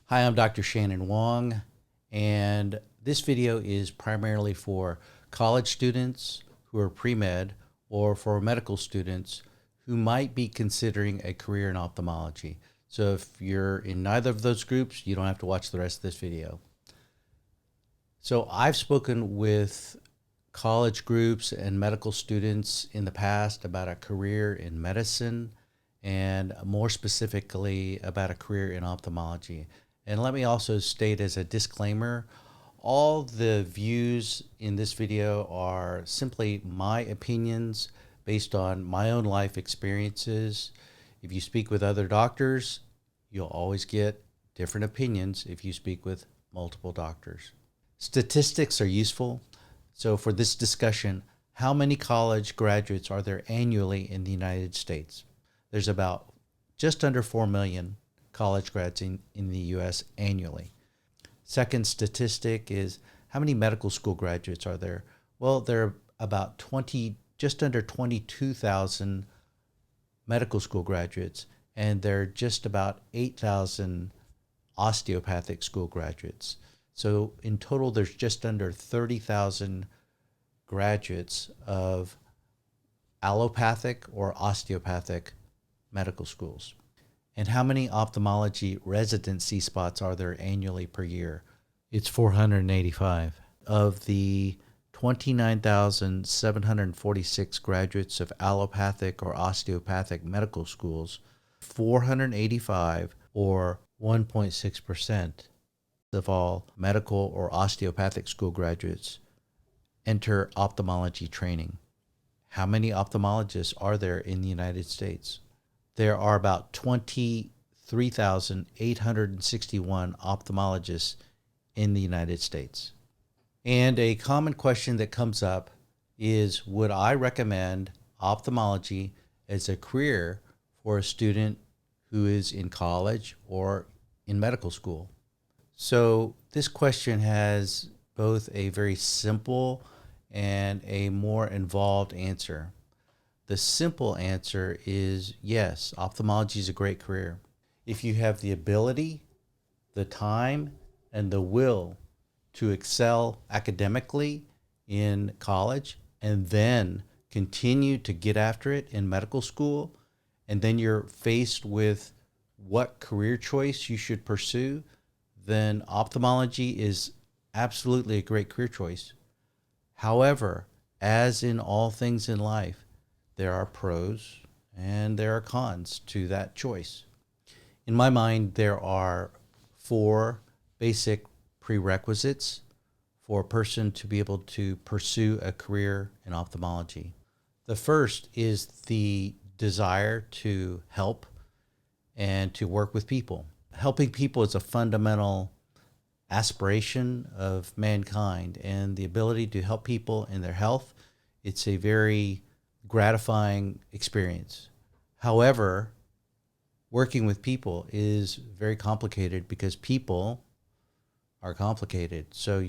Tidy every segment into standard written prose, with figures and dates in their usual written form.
Hi, I'm Dr. Shannon Wong, and this video is primarily for college students who are pre-med or for medical students who might be considering a career in ophthalmology. So if you're in neither of those groups, you don't have to watch the rest of this video. So I've spoken with college groups and medical students in the past about a career in medicine and more specifically about a career in ophthalmology. And let me also state as a disclaimer, all the views in this video are simply my opinions based on my own life experiences. If you speak with other doctors, you'll always get different opinions if you speak with multiple doctors. Statistics are useful. So for this discussion, how many college graduates are there annually in the United States? There's about just under 4 million college grads in the US annually. Second statistic is how many medical school graduates are there? Well, there are about just under 22,000 medical school graduates, and there are just about 8,000 osteopathic school graduates. So in total, there's just under 30,000 graduates of allopathic or osteopathic medical schools. And how many ophthalmology residency spots are there annually per year? It's 485. Of the 29,746 graduates of allopathic or osteopathic medical schools, 485 or 1.6% of all medical or osteopathic school graduates enter ophthalmology training. How many ophthalmologists are there in the United States? There are about 23,861 ophthalmologists in the United States. And a common question that comes up is, would I recommend ophthalmology as a career for a student who is in college or in medical school? So this question has both a very simple and a more involved answer. The simple answer is yes, ophthalmology is a great career. If you have the ability, the time, and the will to excel academically in college and then continue to get after it in medical school, and then you're faced with what career choice you should pursue, then ophthalmology is absolutely a great career choice. However, as in all things in life, there are pros and there are cons to that choice. In my mind, there are 4 basic prerequisites for a person to be able to pursue a career in ophthalmology. The first is the desire to help and to work with people. Helping people is a fundamental aspiration of mankind, and the ability to help people in their health, it's a very gratifying experience. However, working with people is very complicated because people are complicated. So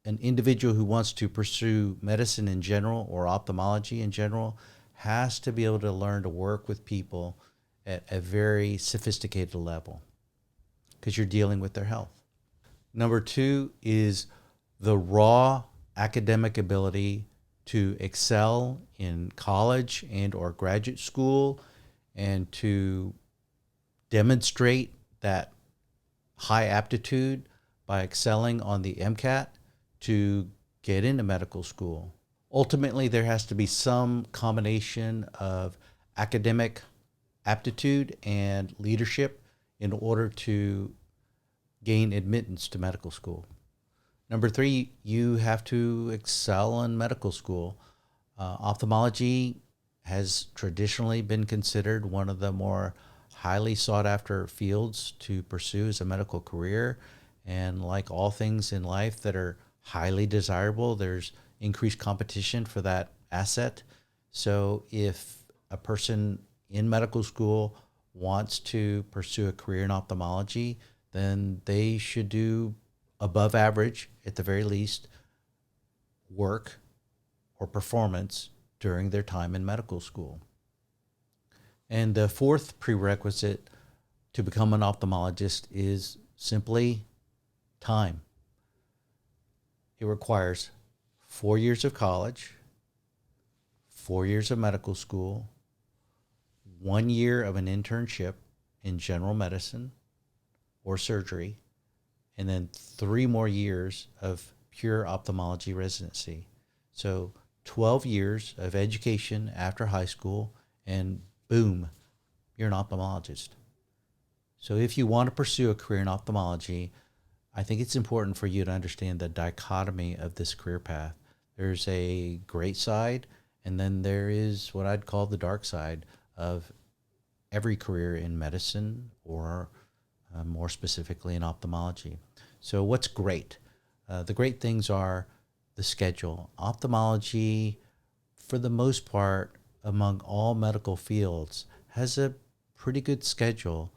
an individual who wants to pursue medicine in general or ophthalmology in general has to be able to learn to work with people at a very sophisticated level because you're dealing with their health. Number 2 is the raw academic ability to excel in college and or graduate school and to demonstrate that high aptitude by excelling on the MCAT to get into medical school. Ultimately, there has to be some combination of academic aptitude and leadership in order to gain admittance to medical school. Number 3, you have to excel in medical school. Ophthalmology has traditionally been considered one of the more highly sought after fields to pursue as a medical career. And like all things in life that are highly desirable, there's increased competition for that asset. So if a person in medical school wants to pursue a career in ophthalmology, then they should do above average, at the very least, work or performance during their time in medical school. And the 4th prerequisite to become an ophthalmologist is simply time. It requires 4 years of college, 4 years of medical school, 1 year of an internship in general medicine or surgery, and then 3 more years of pure ophthalmology residency. So 12 years of education after high school, and boom, you're an ophthalmologist. So if you want to pursue a career in ophthalmology, I think it's important for you to understand the dichotomy of this career path. There's a great side, and then there is what I'd call the dark side of every career in medicine, or more specifically in ophthalmology. So what's great? The great things are the schedule. Ophthalmology, for the most part, among all medical fields, has a pretty good schedule.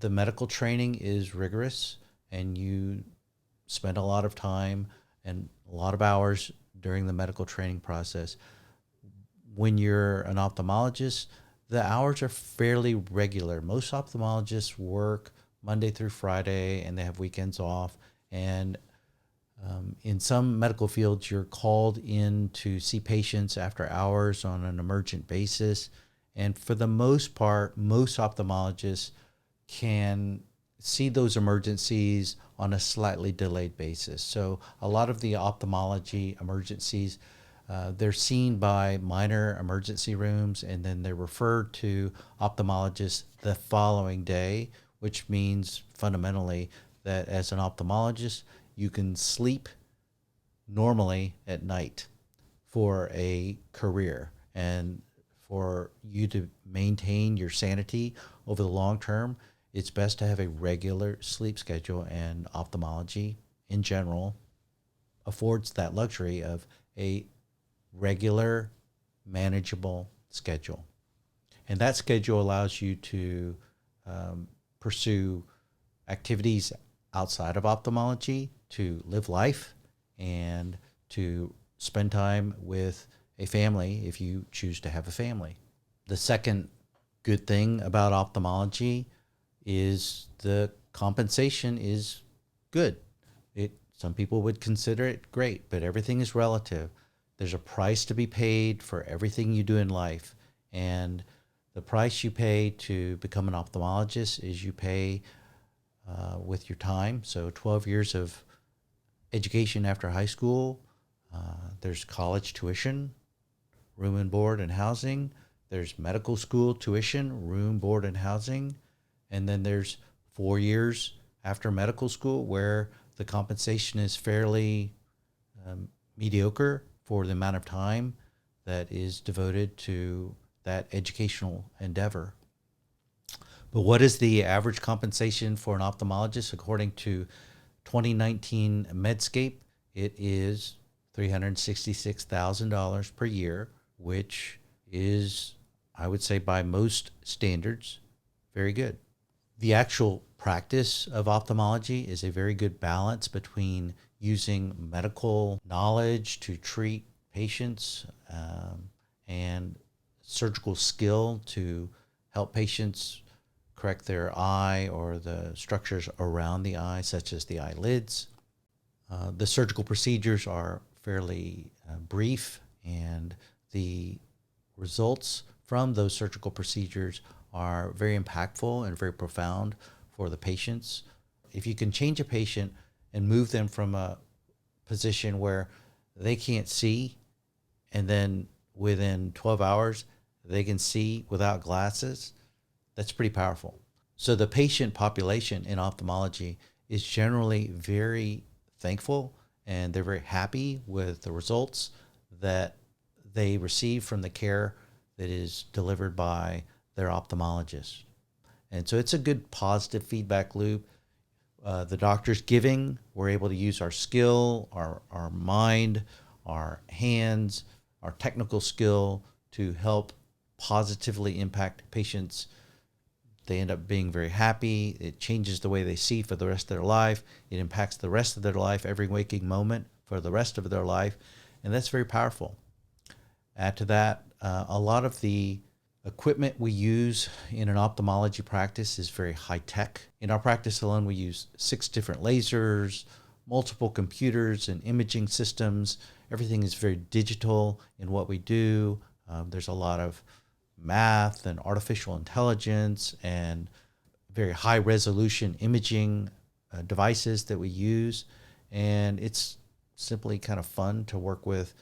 The medical training is rigorous, and you spend a lot of time and a lot of hours during the medical training process. When you're an ophthalmologist, the hours are fairly regular. Most ophthalmologists work Monday through Friday, and they have weekends off. And in some medical fields, you're called in to see patients after hours on an emergent basis. And for the most part, most ophthalmologists can see those emergencies on a slightly delayed basis. So a lot of the ophthalmology emergencies, they're seen by minor emergency rooms, and then they're referred to ophthalmologists the following day, which means fundamentally that as an ophthalmologist, you can sleep normally at night for a career. And for you to maintain your sanity over the long term, it's best to have a regular sleep schedule, and ophthalmology in general affords that luxury of a regular, manageable schedule. And that schedule allows you to pursue activities outside of ophthalmology, to live life, and to spend time with a family if you choose to have a family. The second good thing about ophthalmology is the compensation is good. Some people would consider it great, but everything is relative. There's a price to be paid for everything you do in life. And the price you pay to become an ophthalmologist is you pay with your time. So 12 years of education after high school. There's college tuition, room and board and housing. There's medical school tuition, room, board, and housing. And then there's 4 years after medical school where the compensation is fairly mediocre for the amount of time that is devoted to that educational endeavor. But what is the average compensation for an ophthalmologist? According to 2019 Medscape, it is $366,000 per year, which is, I would say, by most standards, very good. The actual practice of ophthalmology is a very good balance between using medical knowledge to treat patients and surgical skill to help patients correct their eye or the structures around the eye, such as the eyelids. The surgical procedures are fairly brief, and the results from those surgical procedures are very impactful and very profound for the patients. If you can change a patient and move them from a position where they can't see, and then within 12 hours they can see without glasses, that's pretty powerful. So the patient population in ophthalmology is generally very thankful, and they're very happy with the results that they receive from the care that is delivered by their ophthalmologist. And so it's a good positive feedback loop. The doctor's giving, we're able to use our skill, our mind, our hands, our technical skill to help positively impact patients. They end up being very happy. It changes the way they see for the rest of their life. It impacts the rest of their life, every waking moment for the rest of their life. And that's very powerful. Add to that, a lot of the equipment we use in an ophthalmology practice is very high tech. In our practice alone, we use 6 different lasers, multiple computers and imaging systems. Everything is very digital in what we do. There's a lot of math and artificial intelligence and very high resolution imaging devices that we use. And it's simply kind of fun to work with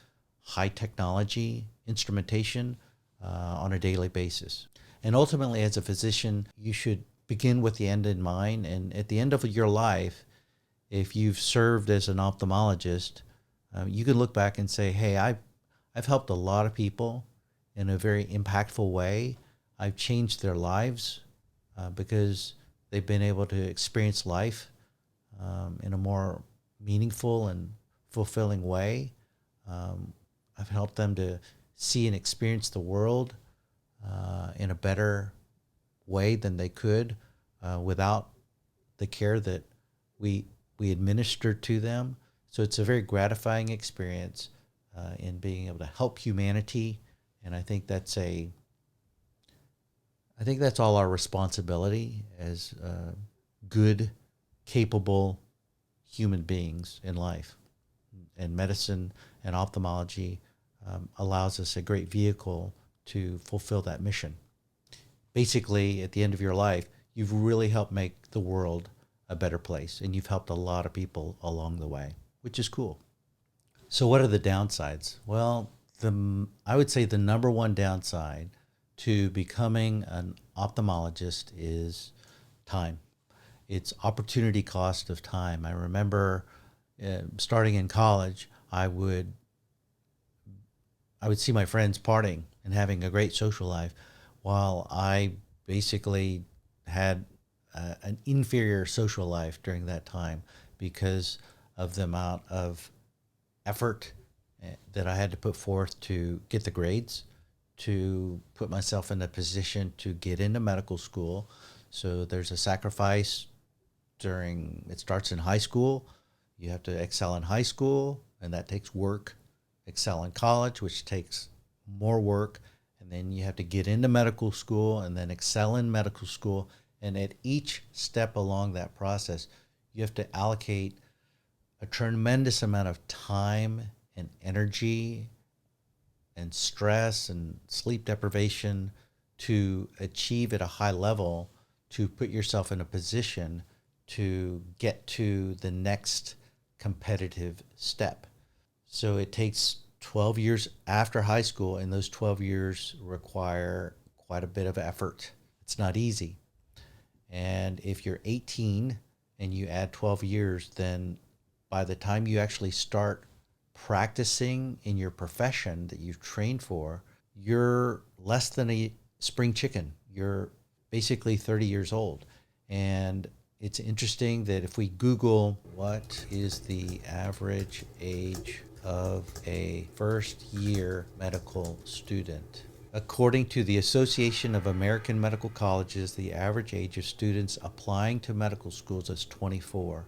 high technology instrumentation on a daily basis. And ultimately, as a physician, you should begin with the end in mind. And at the end of your life, if you've served as an ophthalmologist, you can look back and say, hey, I've helped a lot of people in a very impactful way. I've changed their lives because they've been able to experience life in a more meaningful and fulfilling way. I've helped them to see and experience the world in a better way than they could without the care that we administer to them. So it's a very gratifying experience in being able to help humanity, and I think that's all our responsibility as good, capable human beings in life. And medicine and ophthalmology allows us a great vehicle to fulfill that mission. Basically, at the end of your life, you've really helped make the world a better place, and you've helped a lot of people along the way, which is cool. So what are the downsides? Well, I would say the number one downside to becoming an ophthalmologist is time. It's opportunity cost of time. I remember starting in college, I would see my friends partying and having a great social life while I basically had an inferior social life during that time because of the amount of effort that I had to put forth to get the grades, to put myself in a position to get into medical school. So there's a sacrifice it starts in high school. You have to excel in high school, and that takes work. Excel in college, which takes more work. And then you have to get into medical school and then excel in medical school. And at each step along that process, you have to allocate a tremendous amount of time and energy and stress and sleep deprivation to achieve at a high level, to put yourself in a position to get to the next competitive step. So it takes 12 years after high school, and those 12 years require quite a bit of effort. It's not easy. And if you're 18 and you add 12 years, then by the time you actually start practicing in your profession that you've trained for, you're less than a spring chicken. You're basically 30 years old. And it's interesting that if we Google what is the average age of a first-year medical student, according to the Association of American Medical Colleges, the average age of students applying to medical schools is 24.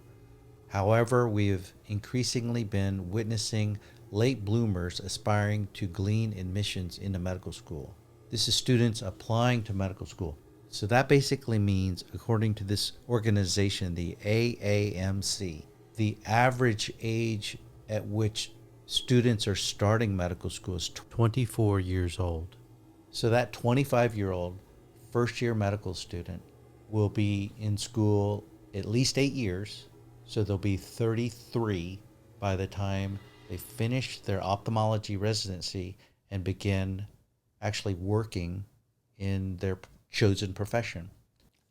However, we have increasingly been witnessing late bloomers aspiring to glean admissions into medical school. This is students applying to medical school. So that basically means, according to this organization, the AAMC, the average age at which students are starting medical school is 24 years old. So that 25-year-old first-year medical student will be in school at least 8 years. So they'll be 33 by the time they finish their ophthalmology residency and begin actually working in their chosen profession.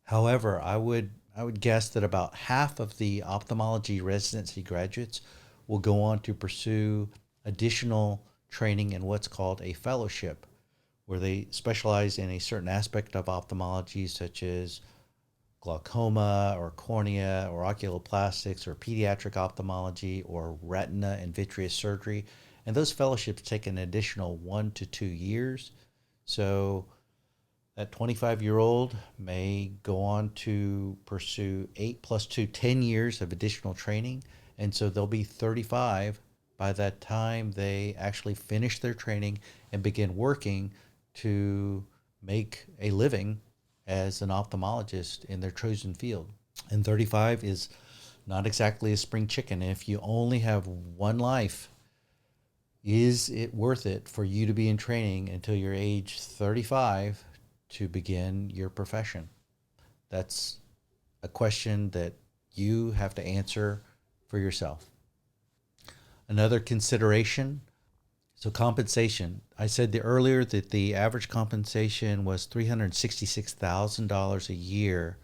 However, I would guess that about half of the ophthalmology residency graduates will go on to pursue additional training in what's called a fellowship, where they specialize in a certain aspect of ophthalmology, such as glaucoma or cornea or oculoplastics or pediatric ophthalmology or retina and vitreous surgery. And those fellowships take an additional 1 to 2 years. So that 25-year-old may go on to pursue 8 plus 2, 10 years of additional training. And so they'll be 35 by that time they actually finish their training and begin working to make a living as an ophthalmologist in their chosen field. And 35 is not exactly a spring chicken. If you only have one life, is it worth it for you to be in training until you're age 35 to begin your profession? That's a question that you have to answer for yourself. Another consideration, so compensation. I said earlier that the average compensation was $366,000 a year,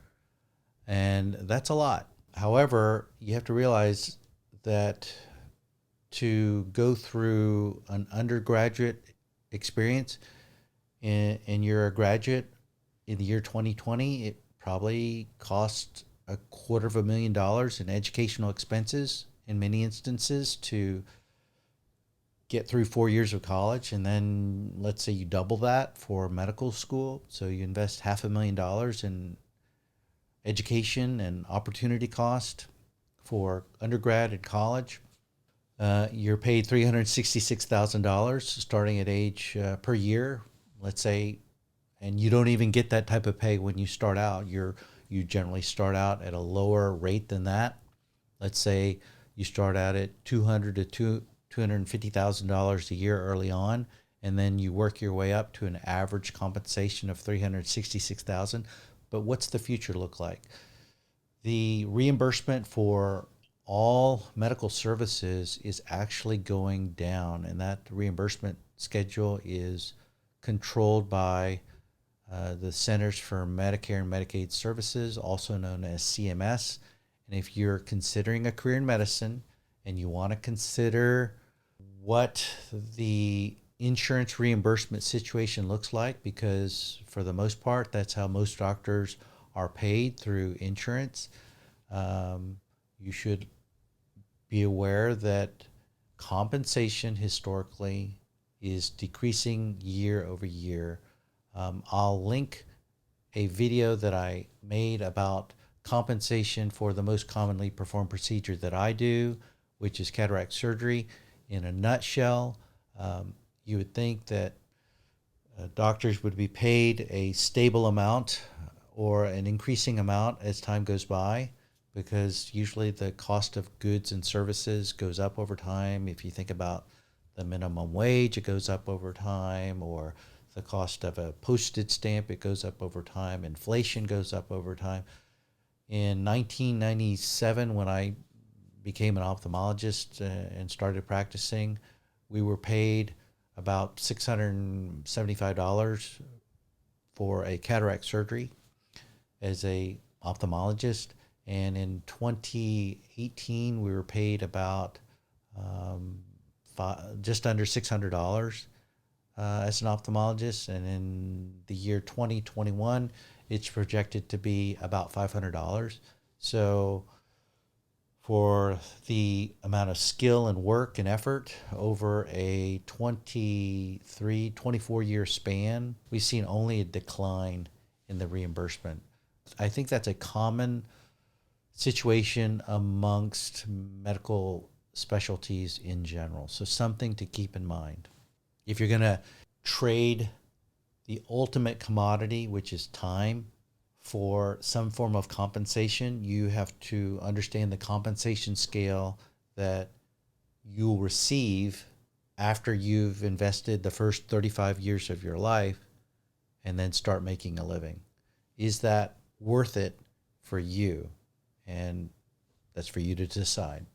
and that's a lot. However, you have to realize that to go through an undergraduate experience and you're a graduate in the year 2020, it probably cost $250,000 in educational expenses in many instances to get through 4 years of college. And then let's say you double that for medical school. So you invest $500,000 in education and opportunity cost for undergrad and college. You're paid $366,000 starting at age per year, let's say, and you don't even get that type of pay when you start out. You generally start out at a lower rate than that. Let's say you start out at $200,000 to $250,000 a year early on, and then you work your way up to an average compensation of $366,000. But what's the future look like? The reimbursement for all medical services is actually going down, and that reimbursement schedule is controlled by the Centers for Medicare and Medicaid Services, also known as CMS. And if you're considering a career in medicine and you want to consider what the insurance reimbursement situation looks like, because for the most part, that's how most doctors are paid, through insurance, you should be aware that compensation historically is decreasing year over year. I'll link a video that I made about compensation for the most commonly performed procedure that I do, which is cataract surgery. In a nutshell, you would think that doctors would be paid a stable amount or an increasing amount as time goes by, because usually the cost of goods and services goes up over time. If you think about the minimum wage, it goes up over time, or the cost of a postage stamp, it goes up over time. Inflation goes up over time. In 1997, when I became an ophthalmologist and started practicing, we were paid about $675 for a cataract surgery as a ophthalmologist. And in 2018, we were paid about just under $600 as an ophthalmologist. And in the year 2021, it's projected to be about $500. So for the amount of skill and work and effort over a 24-year span, we've seen only a decline in the reimbursement. I think that's a common situation amongst medical specialties in general. So something to keep in mind. If you're going to trade the ultimate commodity, which is time, for some form of compensation, you have to understand the compensation scale that you'll receive after you've invested the first 35 years of your life and then start making a living. Is that worth it for you? And that's for you to decide.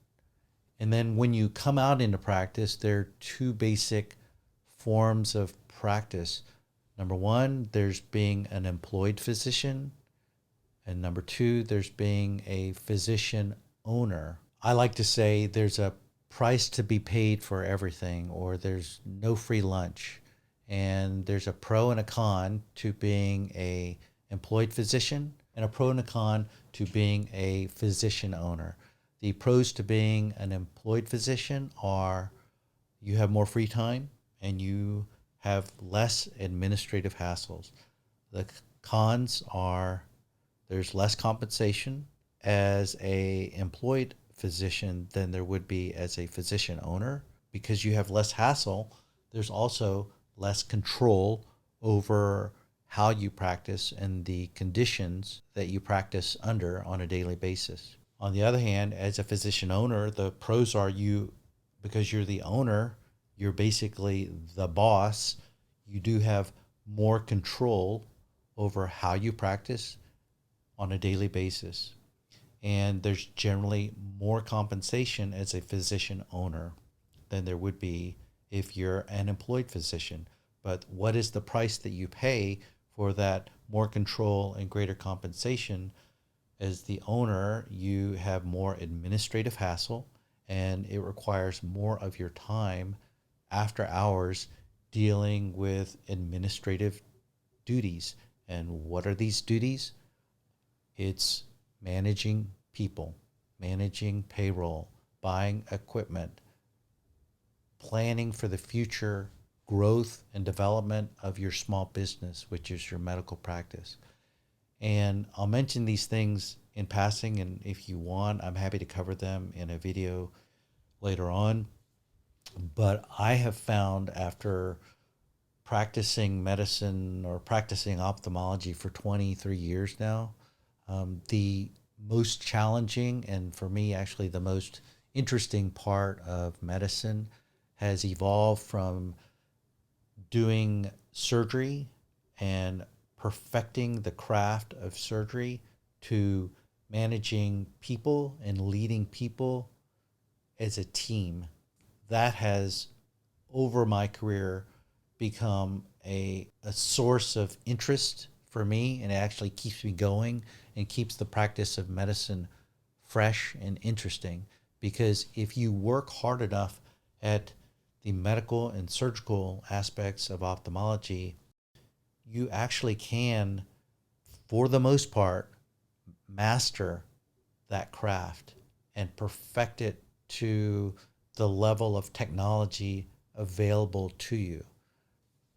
And then when you come out into practice, there are two basic forms of practice. Number one, there's being an employed physician. And number two, there's being a physician owner. I like to say there's a price to be paid for everything, or there's no free lunch. And there's a pro and a con to being a employed physician, and a pro and a con to being a physician owner. The pros to being an employed physician are you have more free time and you have less administrative hassles. The cons are there's less compensation as a employed physician than there would be as a physician owner. Because you have less hassle, there's also less control over how you practice and the conditions that you practice under on a daily basis. On the other hand, as a physician owner, the pros are because you're the owner, you're basically the boss. You do have more control over how you practice on a daily basis. And there's generally more compensation as a physician owner than there would be if you're an employed physician. But what is the price that you pay for that more control and greater compensation? As the owner, you have more administrative hassle, and it requires more of your time after hours dealing with administrative duties. And what are these duties? It's managing people, managing payroll, buying equipment, planning for the future growth and development of your small business, which is your medical practice. And I'll mention these things in passing, and if you want, I'm happy to cover them in a video later on. But I have found, after practicing medicine or practicing ophthalmology for 23 years now, the most challenging, and for me actually the most interesting part of medicine has evolved from doing surgery and perfecting the craft of surgery to managing people and leading people as a team. That has, over my career, become a source of interest for me, and it actually keeps me going and keeps the practice of medicine fresh and interesting. Because if you work hard enough at the medical and surgical aspects of ophthalmology, you actually can, for the most part, master that craft and perfect it to the level of technology available to you.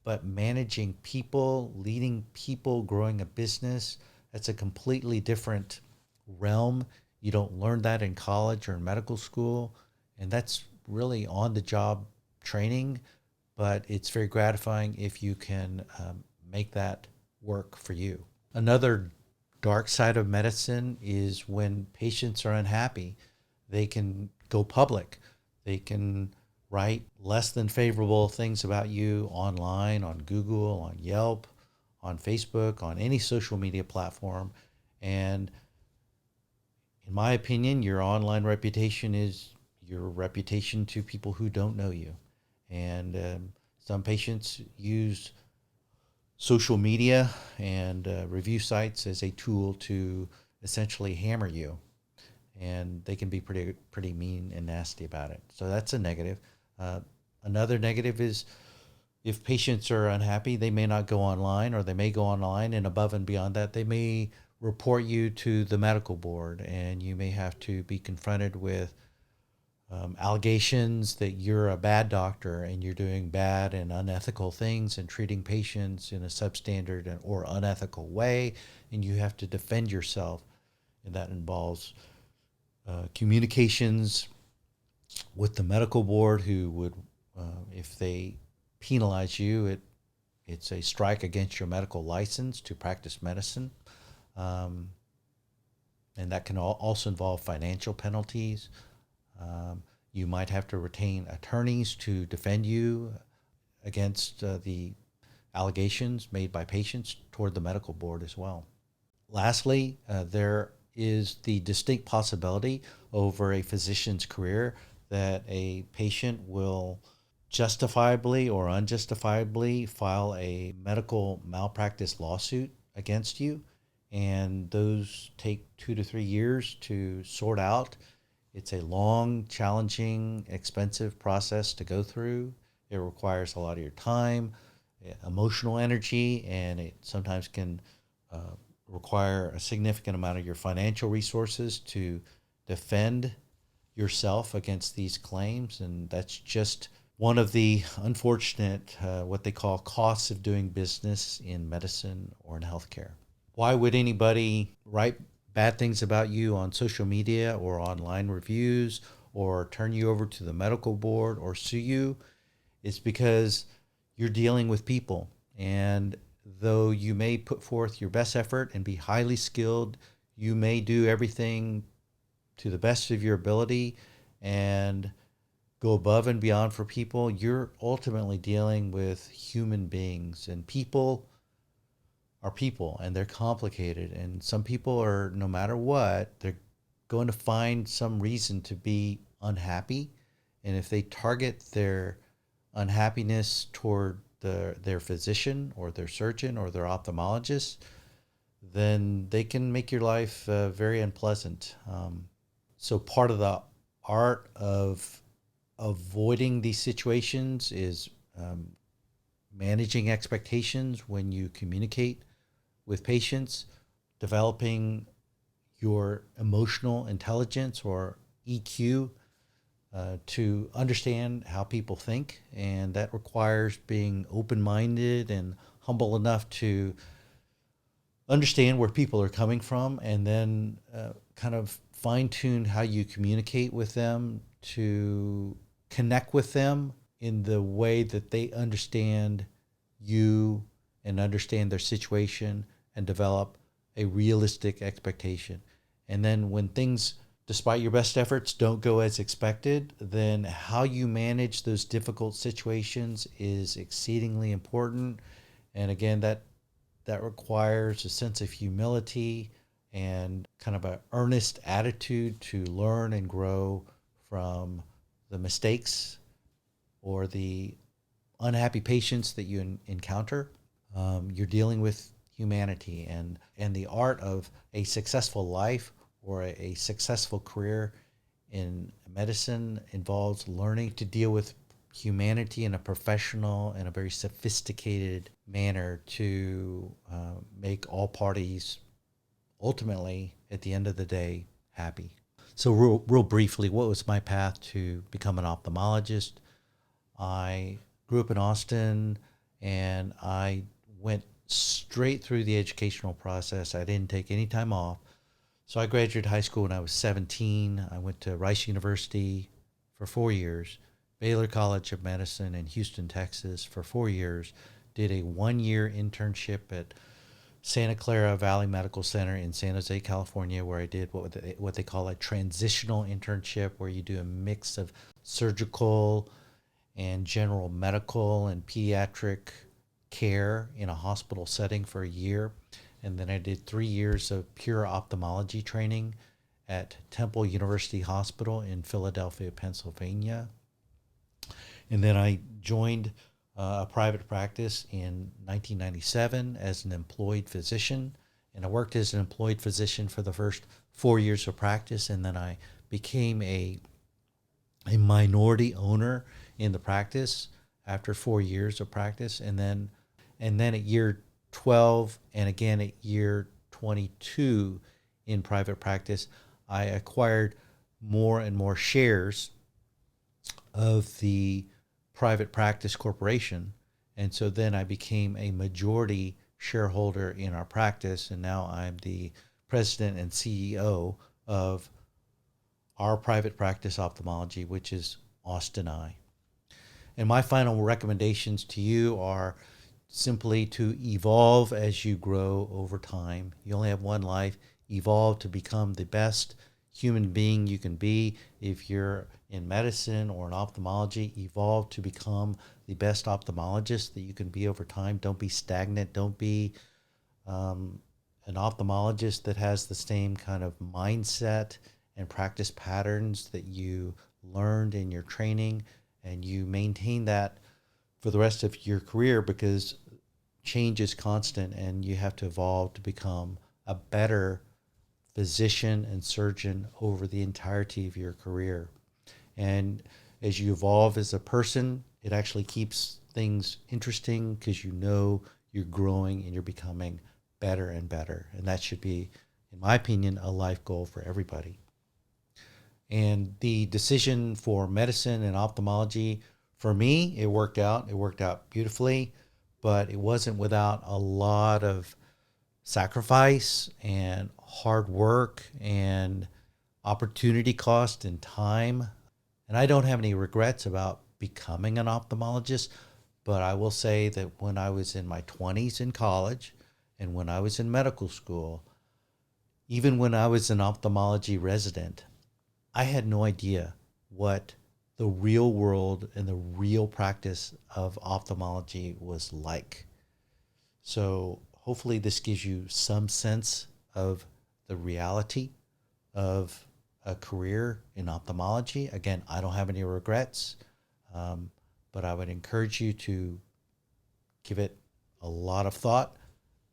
But managing people, leading people, growing a business, that's a completely different realm. You don't learn that in college or in medical school, and that's really on the job training, but it's very gratifying if you can make that work for you. Another dark side of medicine is when patients are unhappy. They can go public. They can write less than favorable things about you online, on Google, on Yelp, on Facebook, on any social media platform. And in my opinion, your online reputation is your reputation to people who don't know you. And some patients use social media and review sites as a tool to essentially hammer you, and they can be pretty mean and nasty about it. So that's a negative. Another negative is if patients are unhappy, they may not go online, or they may go online, and above and beyond that, they may report you to the medical board, and you may have to be confronted with allegations that you're a bad doctor and you're doing bad and unethical things and treating patients in a substandard or unethical way, and you have to defend yourself. And that involves communications with the medical board, who would, if they penalize you, it's a strike against your medical license to practice medicine. And that can also involve financial penalties. You might have to retain attorneys to defend you against the allegations made by patients toward the medical board as well. Lastly, there is the distinct possibility over a physician's career that a patient will justifiably or unjustifiably file a medical malpractice lawsuit against you, and those take 2 to 3 years to sort out. It's a long, challenging, expensive process to go through. It requires a lot of your time, emotional energy, and it sometimes can require a significant amount of your financial resources to defend yourself against these claims. And that's just one of the unfortunate, what they call costs of doing business in medicine or in healthcare. Why would anybody write bad things about you on social media or online reviews, or turn you over to the medical board or sue you? It's because you're dealing with people, and though you may put forth your best effort and be highly skilled, you may do everything to the best of your ability and go above and beyond for people, you're ultimately dealing with human beings, and people are people and they're complicated. And some people are, no matter what, they're going to find some reason to be unhappy. And if they target their unhappiness toward their physician or their surgeon or their ophthalmologist, then they can make your life very unpleasant. So part of the art of avoiding these situations is managing expectations when you communicate with patients, developing your emotional intelligence or EQ to understand how people think. And that requires being open minded and humble enough to understand where people are coming from, and then kind of fine tune how you communicate with them to connect with them in the way that they understand you and understand their situation and develop a realistic expectation. And then when things, despite your best efforts, don't go as expected, then how you manage those difficult situations is exceedingly important. And again, that requires a sense of humility and kind of an earnest attitude to learn and grow from the mistakes or the unhappy patients that you encounter. You're dealing with humanity, and the art of a successful life or a successful career in medicine involves learning to deal with humanity in a professional and a very sophisticated manner to make all parties ultimately, at the end of the day, happy. So real briefly, what was my path to become an ophthalmologist? I grew up in Austin, and I went straight through the educational process. I didn't take any time off. So I graduated high school when I was 17. I went to Rice University for 4 years, Baylor College of Medicine in Houston, Texas for 4 years, did a 1-year internship at Santa Clara Valley Medical Center in San Jose, California, where I did what they call a transitional internship, where you do a mix of surgical and general medical and pediatric care in a hospital setting for a year. And then I did 3 years of pure ophthalmology training at Temple University Hospital in Philadelphia, Pennsylvania. And then I joined a private practice in 1997 as an employed physician. And I worked as an employed physician for the first 4 years of practice. And then I became a minority owner in the practice after 4 years of practice. And then at year 12 and again at year 22 in private practice, I acquired more and more shares of the private practice corporation. And so then I became a majority shareholder in our practice. And now I'm the president and CEO of our private practice ophthalmology, which is Austin Eye. And my final recommendations to you are simply to evolve as you grow over time. You only have one life. Evolve to become the best human being you can be. If you're in medicine or in ophthalmology, evolve to become the best ophthalmologist that you can be over time. Don't be stagnant. Don't be an ophthalmologist that has the same kind of mindset and practice patterns that you learned in your training, and you maintain that for the rest of your career, because change is constant and you have to evolve to become a better physician and surgeon over the entirety of your career. And as you evolve as a person, it actually keeps things interesting because you know you're growing and you're becoming better and better. And that should be, in my opinion, a life goal for everybody. And the decision for medicine and ophthalmology, for me, it worked out. It worked out beautifully, but it wasn't without a lot of sacrifice and hard work and opportunity cost and time. And I don't have any regrets about becoming an ophthalmologist, But I will say that when I was in my 20s in college and when I was in medical school, even when I was an ophthalmology resident, I had no idea what the real world and the real practice of ophthalmology was like. So hopefully this gives you some sense of the reality of a career in ophthalmology. Again, I don't have any regrets, but I would encourage you to give it a lot of thought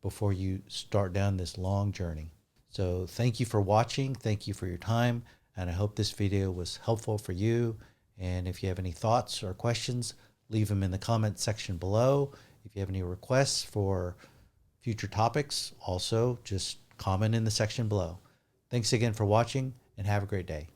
before you start down this long journey. So thank you for watching. Thank you for your time. And I hope this video was helpful for you. And if you have any thoughts or questions, leave them in the comment section below. If you have any requests for future topics, also just comment in the section below. Thanks again for watching and have a great day.